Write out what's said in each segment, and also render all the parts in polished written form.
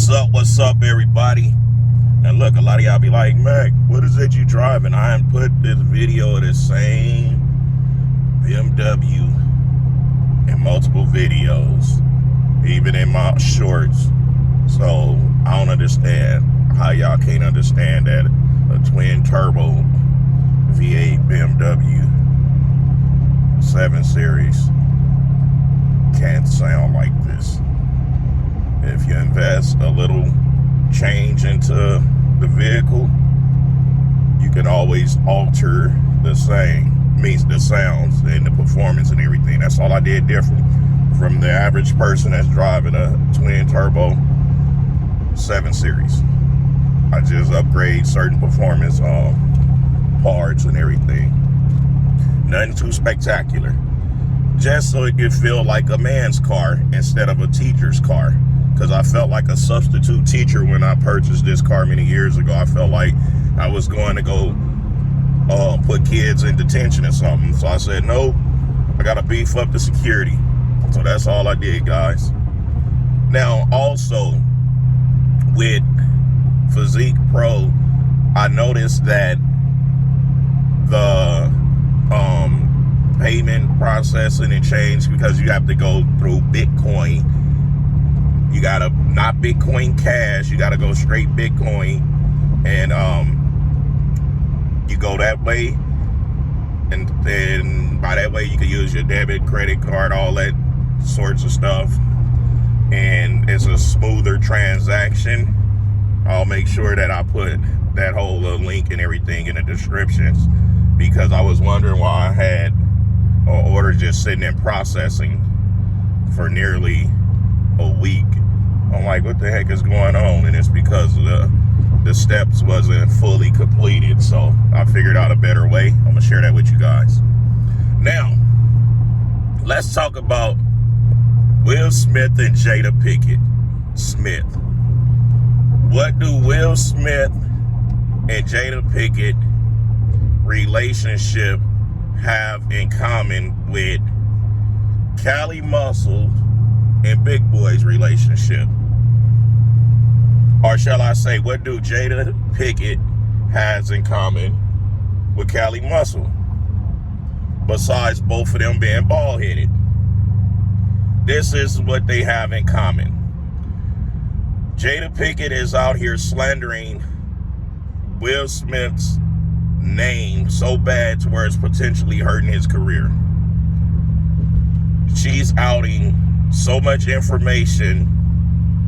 What's up, everybody? And look, a lot of y'all be like, Mac, what is it you driving? I ain't put this video of the same BMW in multiple videos, even in my shorts. So I don't understand how y'all can't understand that a twin turbo V8 BMW 7 Series can't sound like this. If you invest a little change into the vehicle, you can always alter the sounds and the performance and everything. That's all I did different from the average person that's driving a twin turbo 7 Series. I just upgrade certain performance parts and everything. Nothing too spectacular. Just so it could feel like a man's car instead of a teacher's car. Because I felt like a substitute teacher when I purchased this car many years ago. I felt like I was going to go put kids in detention or something. So I said, nope, I got to beef up the security. So that's all I did, guys. Now, also, with Physique Pro, I noticed that the payment processing and change, because you have to go through Bitcoin. You gotta, not Bitcoin Cash, you gotta go straight Bitcoin, and you go that way, and then by that way you can use your debit, credit card, all that sorts of stuff, and it's a smoother transaction. I'll make sure that I put that whole link and everything in the descriptions, because I was wondering why I had an order just sitting in processing for nearly a week. I'm like, what the heck is going on? And it's because the steps wasn't fully completed. So I figured out a better way. I'm gonna share that with you guys. Now, let's talk about Will Smith and Jada Pinkett Smith. What do Will Smith and Jada Pinkett relationship have in common with Cali Muscle and Big Boy's relationship? Or shall I say, what do Jada Pinkett has in common with Cali Muscle, besides both of them being bald-headed? This is what they have in common. Jada Pinkett is out here slandering Will Smith's name so bad to where it's potentially hurting his career. She's outing so much information,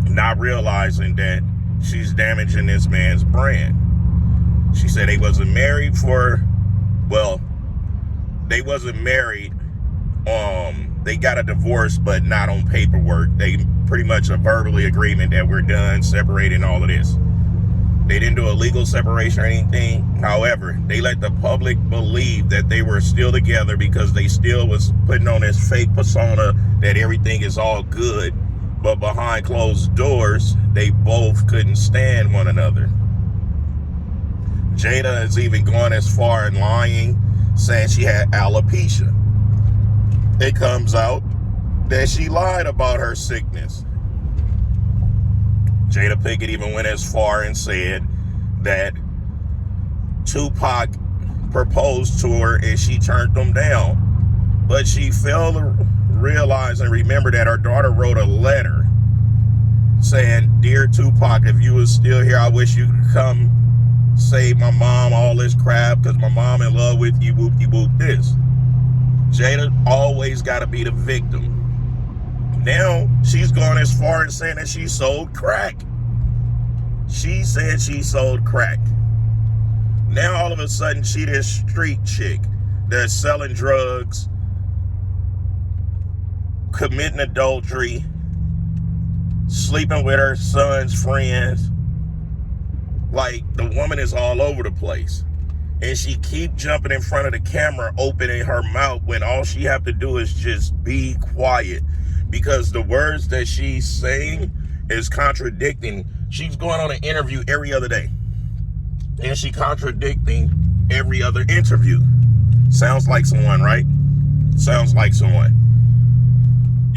not realizing that she's damaging this man's brand. She said they wasn't married they wasn't married. They got a divorce, but not on paperwork. They pretty much a verbally agreement that we're done, separating, all of this. They didn't do a legal separation or anything. However, they let the public believe that they were still together because they still was putting on this fake persona that everything is all good. But behind closed doors, they both couldn't stand one another. Jada is even going as far in lying, saying she had alopecia. It comes out that she lied about her sickness. Jada Pinkett even went as far and said that Tupac proposed to her and she turned him down. But she failed to realize and remember that her daughter wrote a letter saying, "Dear Tupac, if you was still here, I wish you could come save my mom, all this crap, because my mom in love with you, whoop-de-whoop this." Jada always got to be the victim. Now, she's gone as far as saying that she sold crack. She said she sold crack. Now, all of a sudden, she this street chick that's selling drugs, committing adultery, sleeping with her son's friends. Like, the woman is all over the place. And she keep jumping in front of the camera, opening her mouth, when all she have to do is just be quiet. Because the words that she's saying is contradicting. She's going on an interview every other day, and she contradicting every other interview. Sounds like someone, right? Sounds like someone.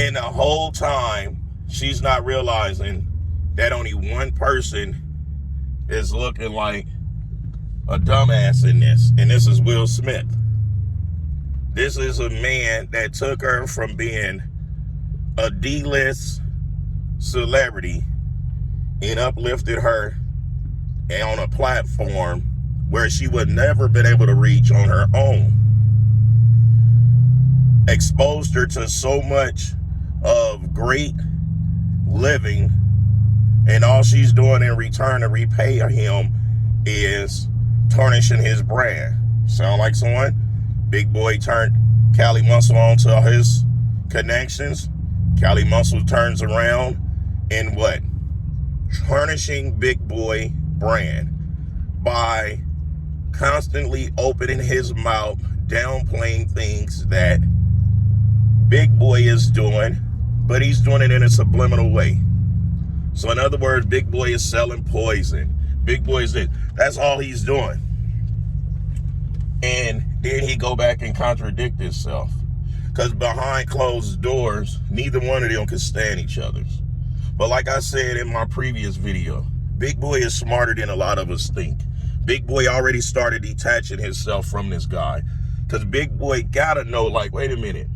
And the whole time, she's not realizing that only one person is looking like a dumbass in this, and this is Will Smith. This is a man that took her from being a D-list celebrity and uplifted her on a platform where she would never been able to reach on her own. Exposed her to so much of great living, and all she's doing in return to repay him is tarnishing his brand. Sound like someone? Big Boy turned Cali Muscle onto his connections. Cali Muscle turns around and what? Tarnishing Big Boy brand by constantly opening his mouth, downplaying things that Big Boy is doing, but he's doing it in a subliminal way. So in other words, Big Boy is selling poison. Big Boy is it. That's all he's doing. And then he go back and contradict himself. Because behind closed doors, neither one of them can stand each other's. But like I said in my previous video, Big Boy is smarter than a lot of us think. Big Boy already started detaching himself from this guy. Because Big Boy gotta know, like, wait a minute.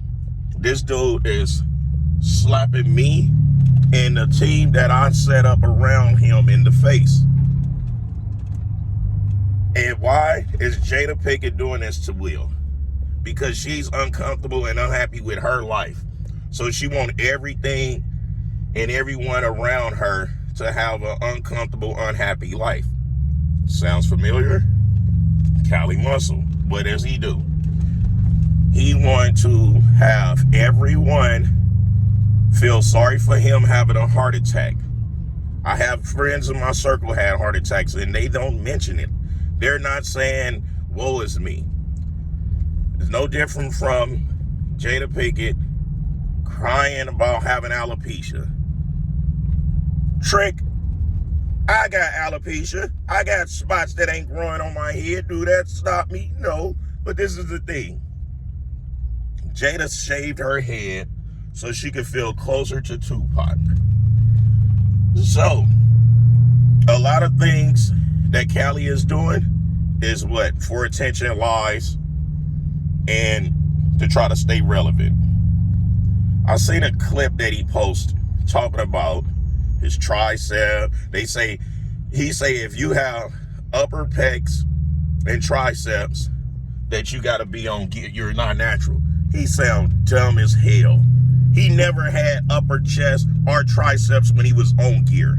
This dude is slapping me and the team that I set up around him in the face. And why is Jada Pinkett doing this to Will? Because she's uncomfortable and unhappy with her life. So she wants everything and everyone around her to have an uncomfortable, unhappy life. Sounds familiar? Cali Muscle. What does he do? He wants to have everyone feel sorry for him having a heart attack. I have friends in my circle had heart attacks and they don't mention it. They're not saying, woe is me. It's no different from Jada Pinkett crying about having alopecia. Trick, I got alopecia. I got spots that ain't growing on my head. Do that stop me? No. But this is the thing. Jada shaved her head so she could feel closer to Tupac. So, a lot of things that Cali is doing is what? For attention, lies, and to try to stay relevant. I seen a clip that he posted talking about his tricep. He say if you have upper pecs and triceps that you gotta be on gear, you're not natural. He sound dumb as hell. He never had upper chest or triceps when he was on gear.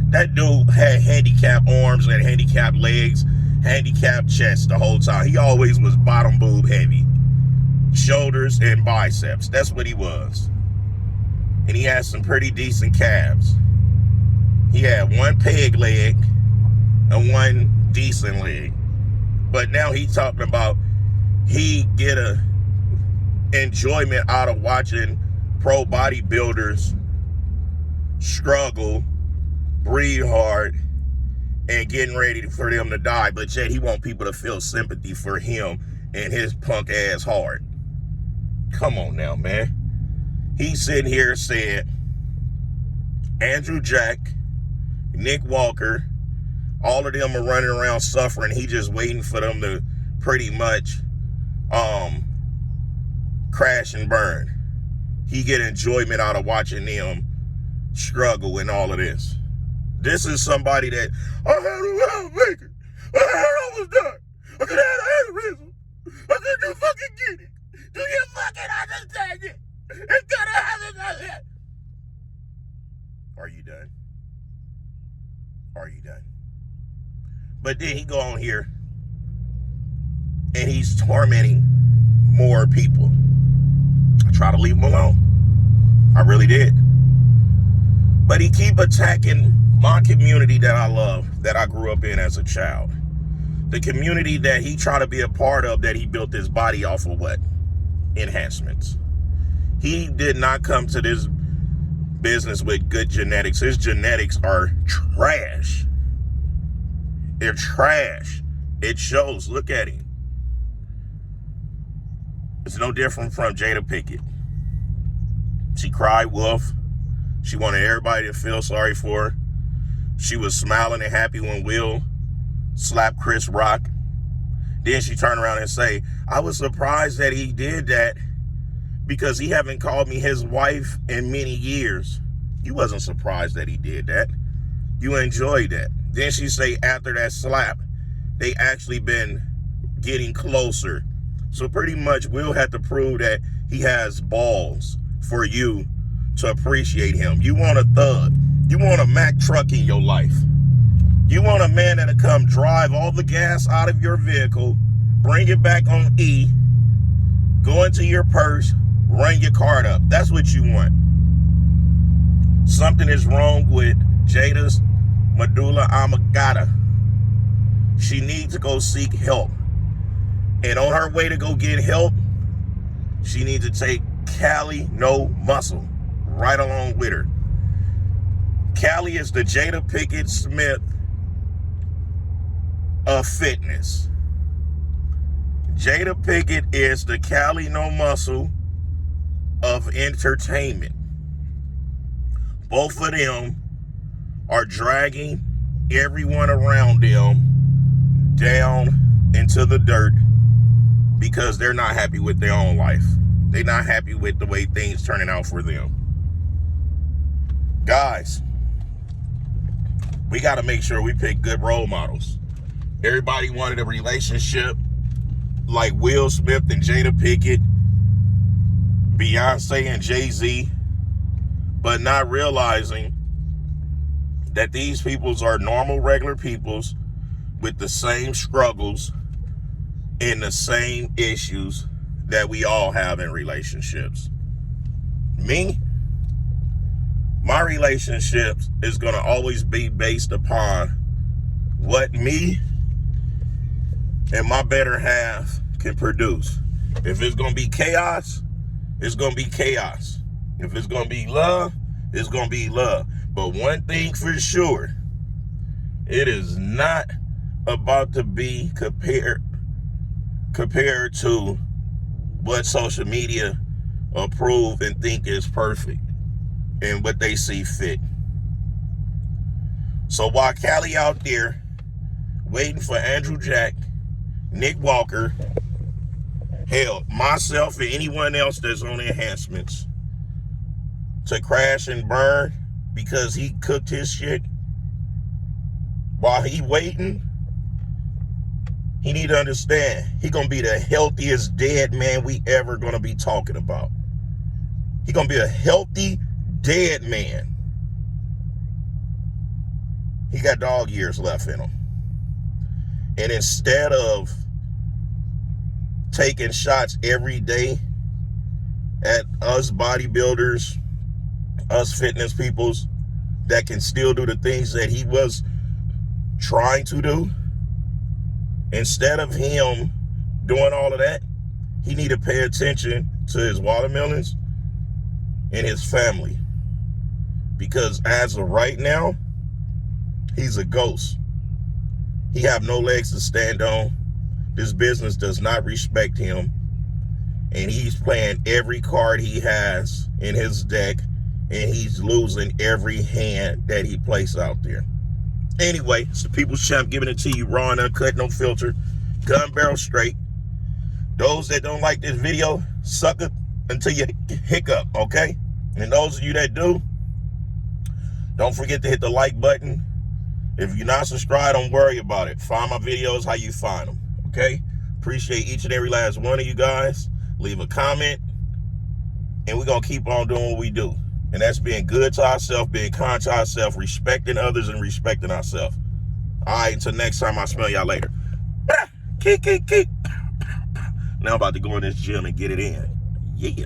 That dude had handicapped arms and handicapped legs, handicapped chest the whole time. He always was bottom boob heavy. Shoulders and biceps. That's what he was. And he had some pretty decent calves. He had one peg leg and one decent leg. But now he's talking about he get a enjoyment out of watching pro bodybuilders struggle, breathe hard, and getting ready for them to die. But yet he want people to feel sympathy for him and his punk ass heart. Come on now, man. He's sitting here said Andrew Jack, Nick Walker, all of them are running around suffering. He just waiting for them to pretty much crash and burn. He get enjoyment out of watching them struggle and all of this. This is somebody that I had a round maker. I had almost done. I could have had an aneurysm. I couldn't fucking get it. Do you fucking understand it? It's gonna happen. Are you done? Are you done? But then he go on here and he's tormenting more people. I try to leave him alone. I really did. But he keep attacking my community that I love, that I grew up in as a child. The community that he tried to be a part of, that he built his body off of what? Enhancements. He did not come to this business with good genetics. His genetics are trash. They're trash. It shows. Look at him. It's no different from Jada Pinkett. She cried wolf. She wanted everybody to feel sorry for her. She was smiling and happy when Will slapped Chris Rock. Then she turned around and say, I was surprised that he did that because he haven't called me his wife in many years. You wasn't surprised that he did that. You enjoyed that. Then she say after that slap, they actually been getting closer. So pretty much Will had to prove that he has balls for you to appreciate him. You want a thug. You want a Mack truck in your life. You want a man that'll come drive all the gas out of your vehicle, bring it back on E, go into your purse, run your card up. That's what you want. Something is wrong with Jada's medulla oblongata. She needs to go seek help. And on her way to go get help, she needs to take Callie No Muscle right along with her. Callie is the Jada Pinkett Smith of fitness. Jada Pinkett is the Callie No Muscle of entertainment. Both of them are dragging everyone around them down into the dirt because they're not happy with their own life. They're not happy with the way things turning out for them. Guys, we got to make sure we pick good role models. Everybody wanted a relationship like Will Smith and Jada Pinkett, Beyonce and Jay-Z, but not realizing that these peoples are normal, regular peoples with the same struggles and the same issues that we all have in relationships. Me, my relationships is going to always be based upon what me and my better half can produce. If it's going to be chaos, it's going to be chaos. If it's going to be love, it's going to be love. But one thing for sure, it is not about to be compared to what social media approve and think is perfect and what they see fit. So while Callie out there waiting for Andrew Jack, Nick Walker, hell, myself and anyone else that's on enhancements to crash and burn because he cooked his shit, while he waiting, he need to understand he gonna be the healthiest dead man we ever gonna be talking about. He gonna be a healthy dead man. He got dog years left in him. And instead of taking shots every day at us bodybuilders, us fitness peoples that can still do the things that he was trying to do, instead of him doing all of that, he need to pay attention to his watermelons and his family. Because as of right now, he's a ghost. He have no legs to stand on. This business does not respect him. And he's playing every card he has in his deck, and he's losing every hand that he plays out there. Anyway, it's the People's Champ giving it to you raw and uncut, no filter, gun barrel straight. Those that don't like this video, suck it until you hiccup, okay? And those of you that do, don't forget to hit the like button. If you're not subscribed, don't worry about it. Find my videos how you find them, okay? Appreciate each and every last one of you guys. Leave a comment, and we're going to keep on doing what we do. And that's being good to ourselves, being kind to ourselves, respecting others, and respecting ourselves. All right, until next time, I'll smell y'all later. Kick. Now I'm about to go in this gym and get it in. Yeah.